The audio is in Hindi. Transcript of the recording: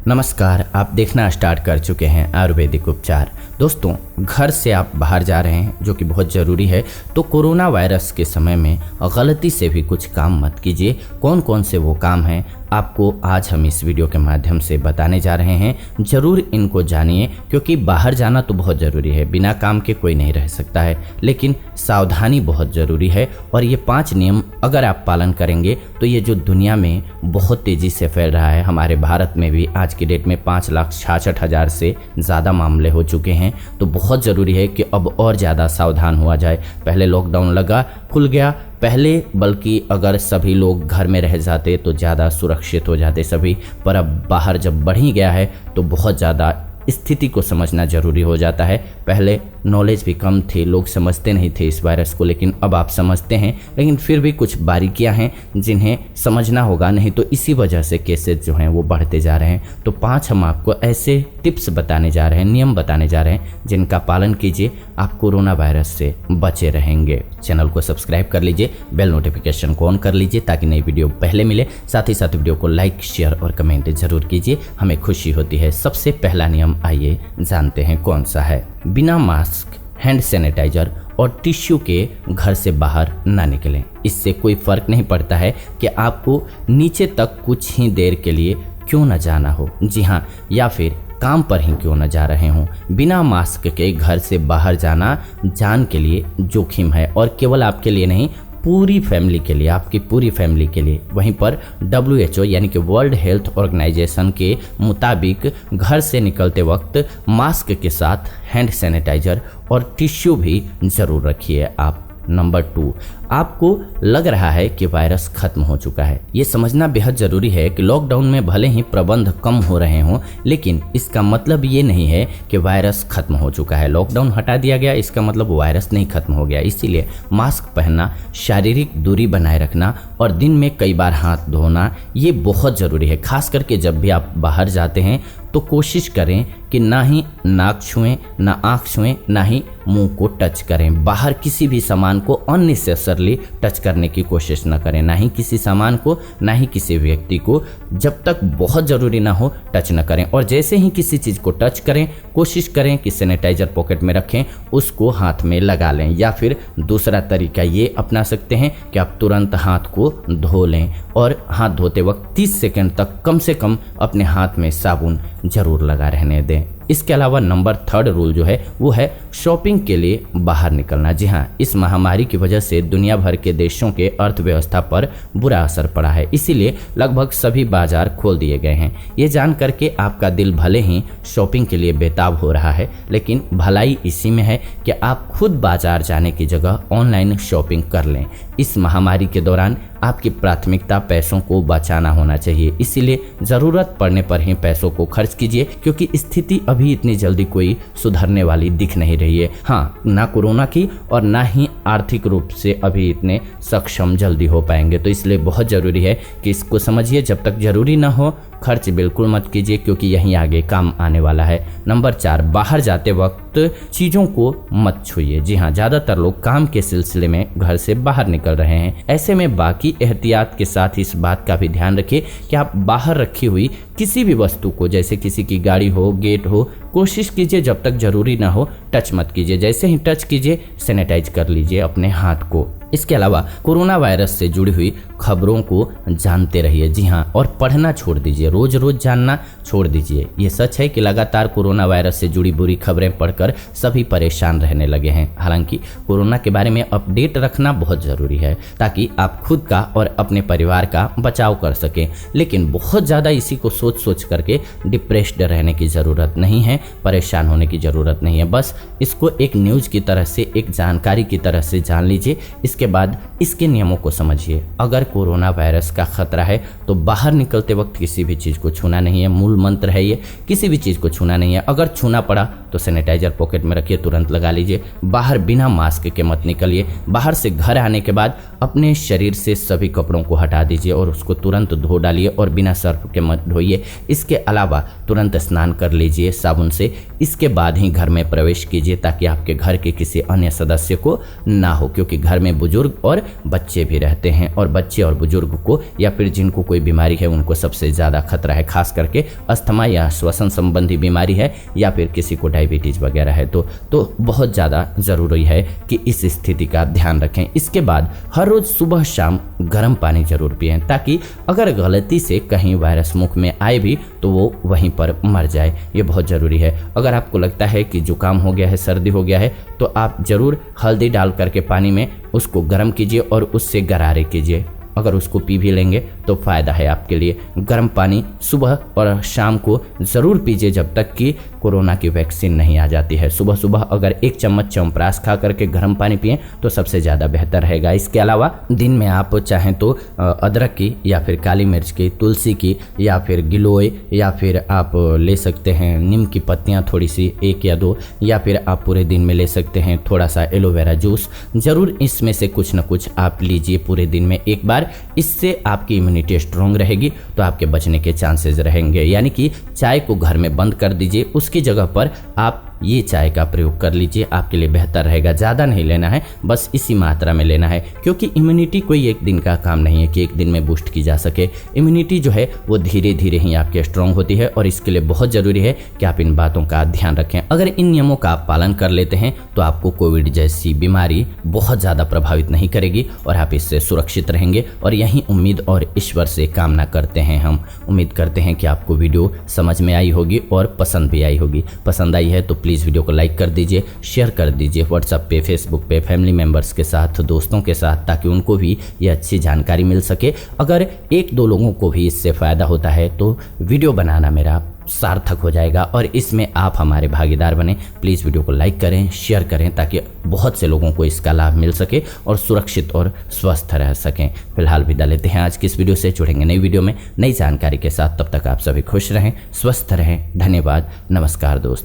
नमस्कार, आप देखना स्टार्ट कर चुके हैं आयुर्वेदिक उपचार। दोस्तों, घर से आप बाहर जा रहे हैं जो कि बहुत ज़रूरी है, तो कोरोना वायरस के समय में गलती से भी कुछ काम मत कीजिए। कौन कौन से वो काम हैं आपको आज हम इस वीडियो के माध्यम से बताने जा रहे हैं। ज़रूर इनको जानिए, क्योंकि बाहर जाना तो बहुत ज़रूरी है, बिना काम के कोई नहीं रह सकता है, लेकिन सावधानी बहुत ज़रूरी है। और ये 5 नियम अगर आप पालन करेंगे तो ये जो दुनिया में बहुत तेज़ी से फैल रहा है, हमारे भारत में भी आज की डेट में 5,66,000 से ज़्यादा मामले हो चुके हैं, तो बहुत ज़रूरी है कि अब और ज़्यादा सावधान हुआ जाए। पहले लॉकडाउन लगा, खुल गया पहले, बल्कि अगर सभी लोग घर में रह जाते तो ज़्यादा सुरक्षित हो जाते सभी, पर अब बाहर जब बढ़ ही गया है तो बहुत ज़्यादा स्थिति को समझना ज़रूरी हो जाता है। पहले नॉलेज भी कम थी, लोग समझते नहीं थे इस वायरस को, लेकिन अब आप समझते हैं, लेकिन फिर भी कुछ बारीकियां हैं जिन्हें समझना होगा, नहीं तो इसी वजह से केसेस जो हैं वो बढ़ते जा रहे हैं। तो 5 हम आपको ऐसे टिप्स बताने जा रहे हैं, नियम बताने जा रहे हैं, जिनका पालन कीजिए, आप कोरोना वायरस से बचे रहेंगे। चैनल को सब्सक्राइब कर लीजिए, बेल नोटिफिकेशन को ऑन कर लीजिए ताकि नई वीडियो पहले मिले। साथ ही साथ वीडियो को लाइक, शेयर और कमेंट जरूर कीजिए, हमें खुशी होती है। सबसे पहला नियम आइए जानते हैं कौन सा है। बिना मास्क, हैंड सैनिटाइजर और टिश्यू के घर से बाहर ना निकलें। इससे कोई फर्क नहीं पड़ता है कि आपको नीचे तक कुछ ही देर के लिए क्यों न जाना हो, जी हाँ, या फिर काम पर ही क्यों न जा रहे हों। बिना मास्क के घर से बाहर जाना जान के लिए जोखिम है, और केवल आपके लिए नहीं, पूरी फैमिली के लिए, आपकी पूरी फैमिली के लिए। वहीं पर WHO यानी कि वर्ल्ड हेल्थ ऑर्गेनाइजेशन के मुताबिक घर से निकलते वक्त मास्क के साथ हैंड सैनिटाइजर और टिश्यू भी ज़रूर रखिए आप। नंबर 2, आपको लग रहा है कि वायरस खत्म हो चुका है। ये समझना बेहद ज़रूरी है कि लॉकडाउन में भले ही प्रबंध कम हो रहे हों, लेकिन इसका मतलब ये नहीं है कि वायरस खत्म हो चुका है। लॉकडाउन हटा दिया गया, इसका मतलब वायरस नहीं खत्म हो गया। इसीलिए मास्क पहनना, शारीरिक दूरी बनाए रखना और दिन में कई बार हाथ धोना, ये बहुत ज़रूरी है। खास करके जब भी आप बाहर जाते हैं तो कोशिश करें कि ना ही नाक छुएं, ना आँख छुएं, ना ही मुंह को टच करें। बाहर किसी भी सामान को अननेसेसरली टच करने की कोशिश न करें, ना ही किसी सामान को, ना ही किसी व्यक्ति को, जब तक बहुत ज़रूरी ना हो टच न करें। और जैसे ही किसी चीज़ को टच करें, कोशिश करें कि सैनिटाइजर पॉकेट में रखें, उसको हाथ में लगा लें। या फिर दूसरा तरीका ये अपना सकते हैं कि आप तुरंत हाथ को धो लें, और हाथ धोते वक्त 30 सेकंड तक कम से कम अपने हाथ में साबुन ज़रूर लगा रहने दें। इसके अलावा नंबर 3 रूल जो है वो है शॉपिंग के लिए बाहर निकलना। जी हाँ, इस महामारी की वजह से दुनिया भर के देशों के अर्थव्यवस्था पर बुरा असर पड़ा है, इसीलिए लगभग सभी बाजार खोल दिए गए हैं। ये जान करके आपका दिल भले ही शॉपिंग के लिए बेताब हो रहा है, लेकिन भलाई इसी में है कि आप खुद बाजार जाने की जगह ऑनलाइन शॉपिंग कर लें। इस महामारी के दौरान आपकी प्राथमिकता पैसों को बचाना होना चाहिए, इसीलिए ज़रूरत पड़ने पर ही पैसों को खर्च कीजिए, क्योंकि स्थिति अभी इतनी जल्दी कोई सुधरने वाली दिख नहीं रही है। हाँ, ना कोरोना की और ना ही आर्थिक रूप से अभी इतने सक्षम जल्दी हो पाएंगे, तो इसलिए बहुत ज़रूरी है कि इसको समझिए। जब तक ज़रूरी ना हो खर्च बिल्कुल मत कीजिए, क्योंकि यहीं आगे काम आने वाला है। नंबर 4, बाहर जाते वक्त चीज़ों को मत छूइए। जी हाँ, ज़्यादातर लोग काम के सिलसिले में घर से बाहर निकल रहे हैं, ऐसे में बाकी एहतियात के साथ इस बात का भी ध्यान रखिए कि आप बाहर रखी हुई किसी भी वस्तु को, जैसे किसी की गाड़ी हो, गेट हो, कोशिश कीजिए जब तक ज़रूरी ना हो टच मत कीजिए। जैसे ही टच कीजिए सैनिटाइज कर लीजिए अपने हाथ को। इसके अलावा कोरोना वायरस से जुड़ी हुई खबरों को जानते रहिए। जी हाँ, और पढ़ना छोड़ दीजिए, रोज रोज जानना छोड़ दीजिए। ये सच है कि लगातार कोरोना वायरस से जुड़ी बुरी खबरें पढ़कर सभी परेशान रहने लगे हैं। हालांकि कोरोना के बारे में अपडेट रखना बहुत ज़रूरी है, ताकि आप खुद का और अपने परिवार का बचाव कर सकें, लेकिन बहुत ज़्यादा इसी को सोच सोच करके डिप्रेस्ड रहने की ज़रूरत नहीं है, परेशान होने की ज़रूरत नहीं है। बस इसको एक न्यूज़ की तरह से, एक जानकारी की तरह से जान लीजिए। इसके बाद इसके नियमों को समझिए। अगर कोरोना वायरस का खतरा है तो बाहर निकलते वक्त किसी भी चीज़ को छूना नहीं है। मूल मंत्र है ये, किसी भी चीज़ को छूना नहीं है। अगर छूना पड़ा तो सैनिटाइजर पॉकेट में रखिए, तुरंत लगा लीजिए। बाहर बिना मास्क के मत निकलिए। बाहर से घर आने के बाद अपने शरीर से सभी कपड़ों को हटा दीजिए और उसको तुरंत धो डालिए, और बिना सर्फ के मत धोइए। इसके अलावा तुरंत स्नान कर लीजिए साबुन से। इसके बाद ही घर में प्रवेश कीजिए, ताकि आपके घर के किसी अन्य सदस्य को ना हो, क्योंकि घर में बुजुर्ग और बच्चे भी रहते हैं। और बच्चे और बुजुर्ग को या फिर जिनको कोई बीमारी है उनको सबसे ज़्यादा खतरा है, खास करके अस्थमा या श्वसन संबंधी बीमारी है या फिर किसी को डायबिटीज़ वगैरह है तो बहुत ज़्यादा ज़रूरी है कि इस स्थिति का ध्यान रखें। इसके बाद हर रोज़ सुबह शाम गर्म पानी जरूर पिएं, ताकि अगर गलती से कहीं वायरस मुख में आए भी तो वो वहीं पर मर जाए। ये बहुत ज़रूरी है। अगर आपको लगता है कि जुकाम हो गया है, सर्दी हो गया है, तो आप ज़रूर हल्दी डाल करके पानी में उसको गर्म कीजिए और उससे गरारे कीजिए। अगर उसको पी भी लेंगे तो फ़ायदा है आपके लिए। गर्म पानी सुबह और शाम को ज़रूर पीजिए जब तक कि कोरोना की वैक्सीन नहीं आ जाती है। सुबह सुबह अगर 1 चम्मच च्यवनप्राश खा करके गर्म पानी पिएं तो सबसे ज़्यादा बेहतर रहेगा। इसके अलावा दिन में आप चाहें तो अदरक की या फिर काली मिर्च की, तुलसी की या फिर गिलोय या फिर आप ले सकते हैं नीम की पत्तियाँ थोड़ी सी 1 या 2, या फिर आप पूरे दिन में ले सकते हैं थोड़ा सा एलोवेरा जूस। ज़रूर इसमें से कुछ ना कुछ आप लीजिए पूरे दिन में एक बार। इससे आपकी इम्यूनिटी स्ट्रॉन्ग रहेगी तो आपके बचने के चांसेस रहेंगे। यानी कि चाय को घर में बंद कर दीजिए, उसकी जगह पर आप ये चाय का प्रयोग कर लीजिए, आपके लिए बेहतर रहेगा। ज़्यादा नहीं लेना है, बस इसी मात्रा में लेना है, क्योंकि इम्यूनिटी कोई एक दिन का काम नहीं है कि एक दिन में बूस्ट की जा सके। इम्यूनिटी जो है वो धीरे धीरे ही आपके स्ट्रॉन्ग होती है और इसके लिए बहुत ज़रूरी है कि आप इन बातों का ध्यान रखें। अगर इन नियमों का आप पालन कर लेते हैं तो आपको कोविड जैसी बीमारी बहुत ज़्यादा प्रभावित नहीं करेगी और आप इससे सुरक्षित रहेंगे। और यही उम्मीद और ईश्वर से कामना करते हैं। हम उम्मीद करते हैं कि आपको वीडियो समझ में आई होगी और पसंद भी आई होगी। पसंद आई है तो प्लीज़ वीडियो को लाइक कर दीजिए, शेयर कर दीजिए व्हाट्सएप पे, फेसबुक पे, फैमिली मेम्बर्स के साथ, दोस्तों के साथ, ताकि उनको भी ये अच्छी जानकारी मिल सके। अगर 1-2 लोगों को भी इससे फ़ायदा होता है तो वीडियो बनाना मेरा सार्थक हो जाएगा और इसमें आप हमारे भागीदार बने। प्लीज़ वीडियो को लाइक करें, शेयर करें, ताकि बहुत से लोगों को इसका लाभ मिल सके और सुरक्षित और स्वस्थ रह सकें। फिलहाल विदा लेते हैं आज की इस वीडियो से। जुड़ेंगे नई वीडियो में नई जानकारी के साथ। तब तक आप सभी खुश रहें, स्वस्थ रहें। धन्यवाद, नमस्कार दोस्तों।